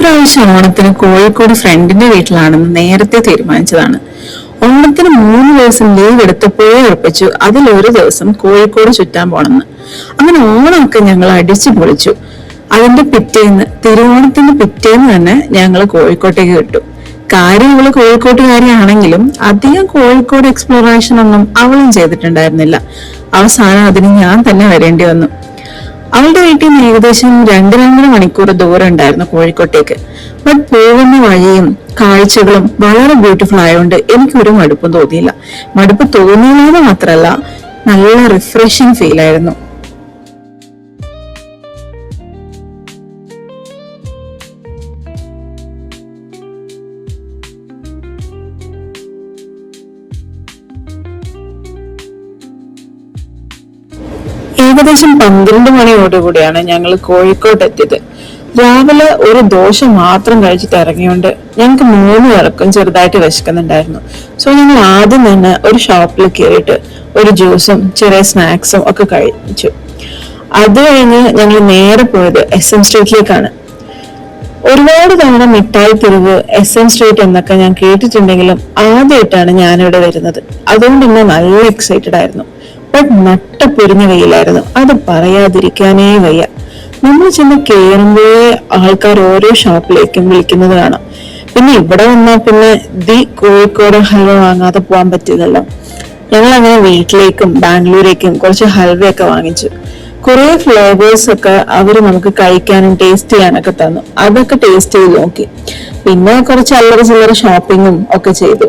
ഇപ്രാവശ്യം ഓണത്തിന് കോഴിക്കോട് ഫ്രണ്ടിന്റെ വീട്ടിലാണെന്ന് നേരത്തെ തീരുമാനിച്ചതാണ്. ഓണത്തിന് 3 ദിവസം ലീവ് എടുത്തപ്പോഴേ ഉറപ്പിച്ചു അതിലൊരു ദിവസം കോഴിക്കോട് ചുറ്റാൻ പോണെന്ന്. അങ്ങനെ ഓണമൊക്കെ ഞങ്ങൾ അടിച്ചു പൊളിച്ചു. അതിന്റെ പിറ്റേന്ന്, തിരുവോണത്തിന്റെ പിറ്റേന്ന് തന്നെ ഞങ്ങൾ കോഴിക്കോട്ടേക്ക് വിട്ടു. കാര്യം അവള് കോഴിക്കോട്ടുകാരിയാണെങ്കിലും അധികം കോഴിക്കോട് എക്സ്പ്ലോറേഷൻ ഒന്നും അവളും ചെയ്തിട്ടുണ്ടായിരുന്നില്ല. അവസാനം അതിന് ഞാൻ തന്നെ വരേണ്ടി വന്നു. അവളുടെ വീട്ടിൽ നിന്ന് ഏകദേശം 2-2.5 മണിക്കൂർ ദൂരം ഉണ്ടായിരുന്നു കോഴിക്കോട്ടേക്ക്. ബട്ട് പോകുന്ന വഴിയും കാഴ്ചകളും വളരെ ബ്യൂട്ടിഫുൾ ആയതുകൊണ്ട് എനിക്കൊരു മടുപ്പും തോന്നിയില്ല. മടുപ്പ് തോന്നിയില്ലെന്ന് മാത്രമല്ല, നല്ല റിഫ്രഷിങ് ഫീൽ ആയിരുന്നു. ഏകദേശം 12 മണിയോടുകൂടിയാണ് ഞങ്ങൾ കോഴിക്കോട്ട് എത്തിയത്. രാവിലെ ഒരു ദോശ മാത്രം കഴിച്ചിട്ട് ഇറങ്ങിയോണ്ട് ഞങ്ങൾക്ക് 3 പേർക്കും ചെറുതായിട്ട് വിശക്കുന്നുണ്ടായിരുന്നു. സോ ഞങ്ങൾ ആദ്യം തന്നെ ഒരു ഷോപ്പിൽ കയറിയിട്ട് ഒരു ജ്യൂസും ചെറിയ സ്നാക്സും ഒക്കെ കഴിച്ചു. അത് കഴിഞ്ഞ് ഞങ്ങൾ നേരെ പോയത് SM സ്ട്രീറ്റിലേക്കാണ്. ഒരുപാട് തവണ മിഠായി തെരുവ്, SM സ്ട്രീറ്റ് എന്നൊക്കെ ഞാൻ കേട്ടിട്ടുണ്ടെങ്കിലും ആദ്യമായിട്ടാണ് ഞാനിവിടെ വരുന്നത്. അതുകൊണ്ട് തന്നെ നല്ല എക്സൈറ്റഡ് ആയിരുന്നു. ബട്ട് നട്ടപ്പൊരിഞ്ഞ വെയിലായിരുന്നു, അത് പറയാതിരിക്കാനേ വയ്യ. നമ്മൾ ചെന്ന് കയറുമ്പോഴേ ആൾക്കാർ ഓരോ ഷോപ്പിലേക്കും വിളിക്കുന്നത് കാണാം. പിന്നെ ഇവിടെ വന്നാൽ പിന്നെ ദി കോഴിക്കോട് ഹൽവ വാങ്ങാതെ പോകാൻ പറ്റില്ലല്ലോ. ഞങ്ങൾ അങ്ങനെ വീട്ടിലേക്കും ബാംഗ്ലൂരേക്കും കുറച്ച് ഹൽവയൊക്കെ വാങ്ങിച്ചു. കുറെ ഫ്ലേവേഴ്സ് ഒക്കെ അവര് നമുക്ക് കഴിക്കാനും ടേസ്റ്റ് ചെയ്യാനൊക്കെ തന്നു. അതൊക്കെ ടേസ്റ്റ് ചെയ്ത് നോക്കി. പിന്നെ കുറച്ച് അല്ലറ ചില്ലറ ഷോപ്പിങ്ങും ഒക്കെ ചെയ്തു.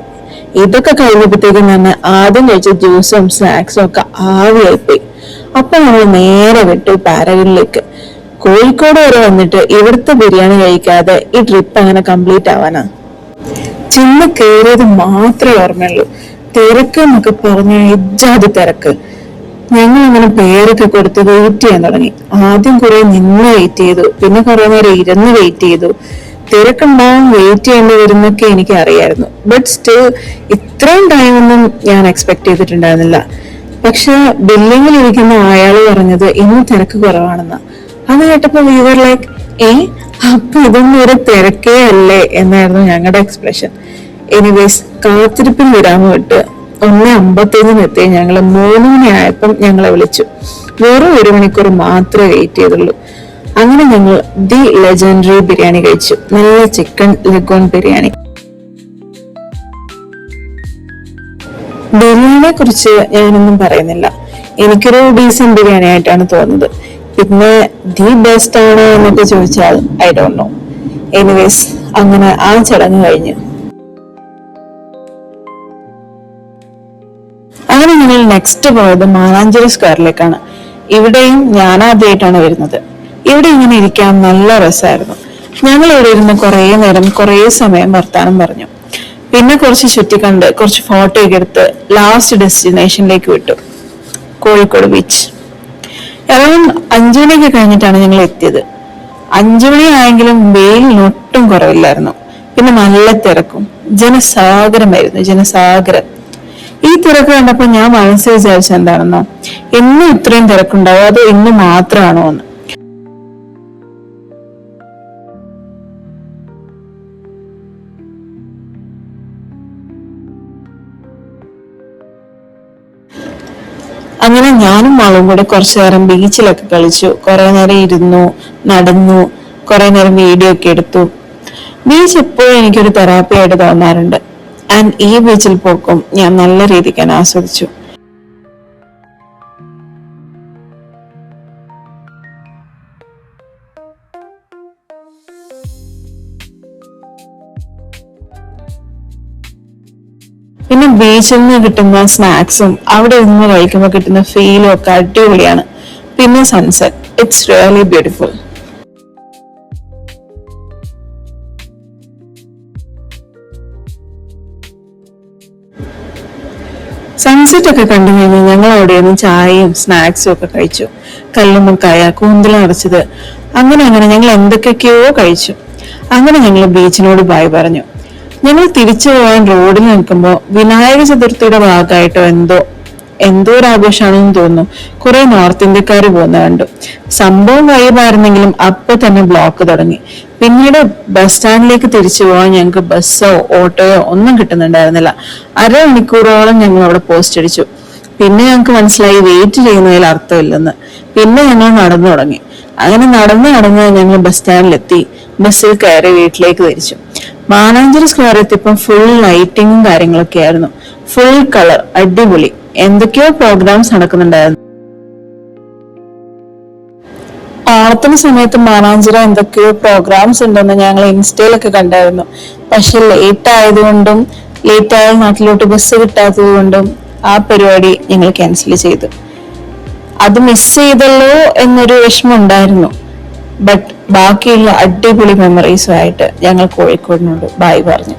ഇതൊക്കെ കഴിഞ്ഞപ്പോഴത്തേക്കും തന്നെ ആദ്യം കഴിച്ച ജ്യൂസും സ്നാക്സും ഒക്കെ ആവിയായിപ്പോയി. അപ്പൊ നമ്മൾ നേരെ വിട്ടു പാരഗണിലേക്ക്. കോഴിക്കോട് വരെ വന്നിട്ട് ഇവിടുത്തെ ബിരിയാണി കഴിക്കാതെ ഈ ട്രിപ്പ് അങ്ങനെ കംപ്ലീറ്റ് ആവാനാ. ചെന്ന് കയറിയത് മാത്രമേ ഓർമ്മയുള്ളൂ. തിരക്ക് എന്നൊക്കെ പറഞ്ഞ ഇജ്ജാതി തിരക്ക്. ഞങ്ങൾ അങ്ങനെ പേരൊക്കെ കൊടുത്ത് വെയിറ്റ് ചെയ്യാൻ തുടങ്ങി. ആദ്യം കുറെ നിന്ന് വെയിറ്റ് ചെയ്തു, പിന്നെ കുറെ നേരം ഇരുന്ന് വെയിറ്റ് ചെയ്തു. തിരക്കുണ്ടാവും, വെയിറ്റ് ചെയ്യേണ്ടി വരുന്നൊക്കെ എനിക്ക് അറിയായിരുന്നു. ബട്ട് സ്റ്റിൽ ഇത്രയും ടൈമൊന്നും ഞാൻ എക്സ്പെക്ട് ചെയ്തിട്ടുണ്ടായിരുന്നില്ല. പക്ഷെ ബില്ലിങ്ങിൽ ഇരിക്കുന്ന അയാള് പറഞ്ഞത് ഇന്ന് തിരക്ക് കുറവാണെന്ന്. അത് കേട്ടപ്പോ വി വർ ലൈക്ക്, അപ്പൊ ഇതൊന്നും ഒരു തിരക്കേ അല്ലേ എന്നായിരുന്നു ഞങ്ങളുടെ എക്സ്പ്രഷൻ. എനിവേസ് കാത്തിരിപ്പിൽ വിടാമ വിട്ട് 1:55 എത്തി. ഞങ്ങള് 3 മണിയായപ്പം ഞങ്ങളെ വിളിച്ചു. വെറും 1 മണിക്കൂർ മാത്രമേ വെയിറ്റ് ചെയ്തുള്ളൂ. അങ്ങനെ ഞങ്ങൾ ദി ലെജൻഡറി ബിരിയാണി കഴിച്ചു. നല്ല ചിക്കൻ ലഗോൺ ബിരിയാണി. ബിരിയാണിയെ കുറിച്ച് ഞാനൊന്നും പറയുന്നില്ല, എനിക്കൊരു ഡീസന്റ് ബിരിയാണി ആയിട്ടാണ് തോന്നുന്നത്. പിന്നെ ദി ബെസ്റ്റ് ആണ് എന്നൊക്കെ ചോദിച്ചാൽ ഐ ഡോണ്ട് നോ. എനിവേസ് അങ്ങനെ ആ ചടങ്ങ് കഴിഞ്ഞു. അങ്ങനെ ഞങ്ങൾ നെക്സ്റ്റ് പോയത് മാനാഞ്ചേരി സ്ക്വയറിലേക്കാണ്. ഇവിടെയും ഞാൻ ആദ്യമായിട്ടാണ് വരുന്നത്. ഇവിടെ ഇങ്ങനെ ഇരിക്കാൻ നല്ല രസമായിരുന്നു. ഞങ്ങൾ ഇവിടെ ഇരുന്ന് കുറെ നേരം കുറെ സമയം വർത്താനം പറഞ്ഞു. പിന്നെ കുറച്ച് ചുറ്റിക്കണ്ട് കുറച്ച് ഫോട്ടോ ഒക്കെ എടുത്ത് ലാസ്റ്റ് ഡെസ്റ്റിനേഷനിലേക്ക് വിട്ടു, കോഴിക്കോട് ബീച്ച്. അറൗണ്ട് 5 മണിയൊക്കെ കഴിഞ്ഞിട്ടാണ് ഞങ്ങൾ എത്തിയത്. 5 മണി ആയെങ്കിലും വെയിലിന് ഒട്ടും കുറവില്ലായിരുന്നു. പിന്നെ നല്ല തിരക്കും, ജനസാഗരമായിരുന്നു, ജനസാഗരം. ഈ തിരക്ക് കണ്ടപ്പോ ഞാൻ മനസ്സിൽ വിചാരിച്ച എന്താണെന്നോ, എന്നും ഇത്രയും തിരക്കുണ്ടാവും, അതോ ഇന്ന് മാത്രമാണോ എന്ന്. അങ്ങനെ ഞാനും മാളും കൂടെ കുറച്ചു നേരം ബീച്ചിലൊക്കെ കളിച്ചു. കുറെ നേരം ഇരുന്നു, നടന്നു, കുറെ നേരം വീഡിയോ ഒക്കെ എടുത്തു. ബീച്ച് എപ്പോഴും എനിക്കൊരു തെറാപ്പി ആയിട്ട് തോന്നാറുണ്ട്. ആൻഡ് ഈ ബീച്ചിൽ പോക്കും ഞാൻ നല്ല രീതിക്ക് ആസ്വദിച്ചു. പിന്നെ ബീച്ചിൽ നിന്ന് കിട്ടുന്ന സ്നാക്സും അവിടെ നിന്ന് കഴിക്കുമ്പോൾ കിട്ടുന്ന ഫീലും ഒക്കെ അടിപൊളിയാണ്. പിന്നെ sunset, it's really beautiful. Sunset ഒക്കെ കണ്ടു കഴിഞ്ഞ് ഞങ്ങൾ അവിടെ നിന്ന് ചായയും സ്നാക്സും ഒക്കെ കഴിച്ചു. കല്ലുമുക്കായ, കൂന്തൽ നിറച്ചത്, അങ്ങനെ ഞങ്ങൾ എന്തൊക്കെയൊക്കെയോ കഴിച്ചു. അങ്ങനെ ഞങ്ങൾ ബീച്ചിനോട് ബൈ പറഞ്ഞു. ഞങ്ങൾ തിരിച്ചു പോകാൻ റോഡിൽ നിൽക്കുമ്പോൾ വിനായക ചതുർത്ഥിയുടെ ഭാഗമായിട്ടോ എന്തോ ഒരു ആഘോഷമാണെന്ന് തോന്നുന്നു. കുറെ നോർത്ത് ഇന്ത്യക്കാർ പോകുന്ന കണ്ടു. സംഭവം വൈബായിരുന്നെങ്കിലും അപ്പൊ തന്നെ ബ്ലോക്ക് തുടങ്ങി. പിന്നീട് ബസ് സ്റ്റാൻഡിലേക്ക് തിരിച്ചു പോകാൻ ഞങ്ങൾക്ക് ബസ്സോ ഓട്ടോയോ ഒന്നും കിട്ടുന്നുണ്ടായിരുന്നില്ല. അരമണിക്കൂറോളം ഞങ്ങൾ അവിടെ പോസ്റ്റ് അടിച്ചു. പിന്നെ ഞങ്ങൾക്ക് മനസ്സിലായി വെയിറ്റ് ചെയ്യുന്നതിൽ അർത്ഥമില്ലെന്ന്. പിന്നെ ഞങ്ങൾ നടന്നു തുടങ്ങി. അങ്ങനെ നടന്ന് ഞങ്ങൾ ബസ് സ്റ്റാൻഡിലെത്തി. ബസ്സിൽ കയറി വീട്ടിലേക്ക് തിരിച്ചു. മാനാഞ്ചേരി സ്ക്വയർ എത്തിയപ്പം ഫുൾ ലൈറ്റിങ്ങും കാര്യങ്ങളൊക്കെ ആയിരുന്നു. ഫുൾ കളർ, അടിപൊളി. എന്തൊക്കെയോ പ്രോഗ്രാംസ് നടക്കുന്നുണ്ടായിരുന്നു. ഓണത്തിന് സമയത്ത് മാനാഞ്ചിറ എന്തൊക്കെയോ പ്രോഗ്രാംസ് ഉണ്ടെന്ന് ഞങ്ങൾ ഇൻസ്റ്റയിലൊക്കെ കണ്ടായിരുന്നു. പക്ഷെ ലേറ്റ് ആയ നാട്ടിലോട്ട് ബസ് കിട്ടാത്തത് കൊണ്ടും ആ പരിപാടി ഞങ്ങൾ ക്യാൻസൽ ചെയ്തു. അത് മിസ് ചെയ്തല്ലോ എന്നൊരു വിഷമം ഉണ്ടായിരുന്നു. ബട്ട് ബാക്കിയുള്ള അടിപൊളി മെമ്മറീസുമായിട്ട് ഞങ്ങൾ കോഴിക്കോടിനോട് ബൈ പറഞ്ഞു.